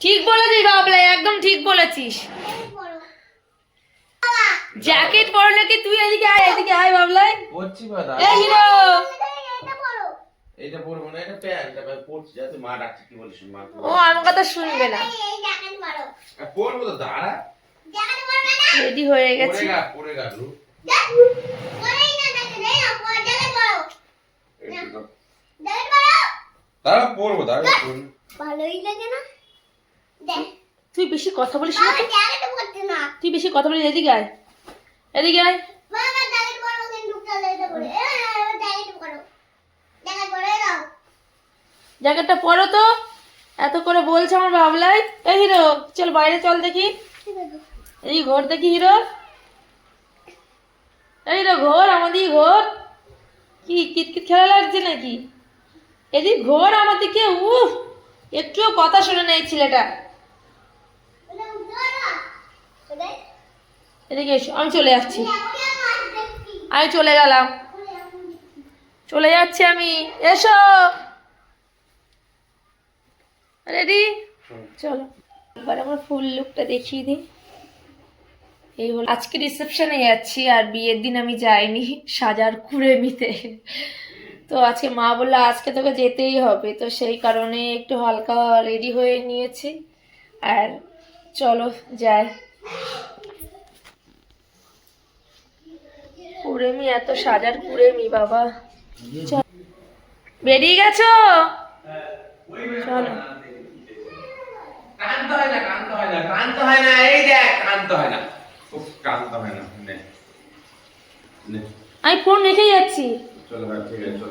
ঠিক বলেছিস বাবলা, একদম ঠিক বলেছিস। জ্যাকেট পরলে কি তুই এদিকে আয়, এদিকে আয় বাবলাই। পড়ছি বাদা। এই হিরো, এটা পরবো না, এটা প্যান্ট আমি পড়ছি, যাতে মা ডাকছে কি বলিস মা। ও আমার কথা শুনবে না। পরবো তো, দাঁড়া। রেডি হয়ে গেছি। পরে গা লু। দাঁড়া পরবো, দাঁড়া। ভালোই লাগে না? দেখ তুই বেশি কথা বলিস না, তুই বেশি কথা বলিস। এদিকে আয়, এদিকে আয়। জ্যাকেটটা পরো তো, এত করে বলছে আমার বাবলাই। এই হিরো চল বাইরে চল দেখি, এই ঘর দেখি হিরো। এই হিরো ঘর, আমাদের ঘর। কি কিতকিত খেলা লাগছে নাকি? এদিক ঘর আমার দিকে। উফ, একটুও কথা শুনে না এই ছেলেটা। এদিকে এসো, আমি চলে যাচ্ছি। আমি চলে গেলাম, চলে যাচ্ছি আমি। এসো, রেডি? চলো এবার আমার ফুল লুকটা দেখিয়ে দিই। এই হলো, আজকে রিসেপশনে যাচ্ছি, আর বিয়ের দিন আমি যাইনি সাজার কুড়েমিতে। তো আজকে মা বললো আজকে তোকে যেতেই হবে, তো সেই কারণে একটু হালকা রেডি হয়ে নিয়েছি। আর চলো যাই। কুড়েমি, এত সাজার কুড়েমি বাবা। বেরিয়ে গেছো? চলো। কানতে হয় না, কানতে হয় না, কানতে হয় না, এই দেখ কানতে হয় না, খুব কানতে হয় না। আমি ফোন রেখে যাচ্ছি। চলো ভাই, ঠিক আছে চলো।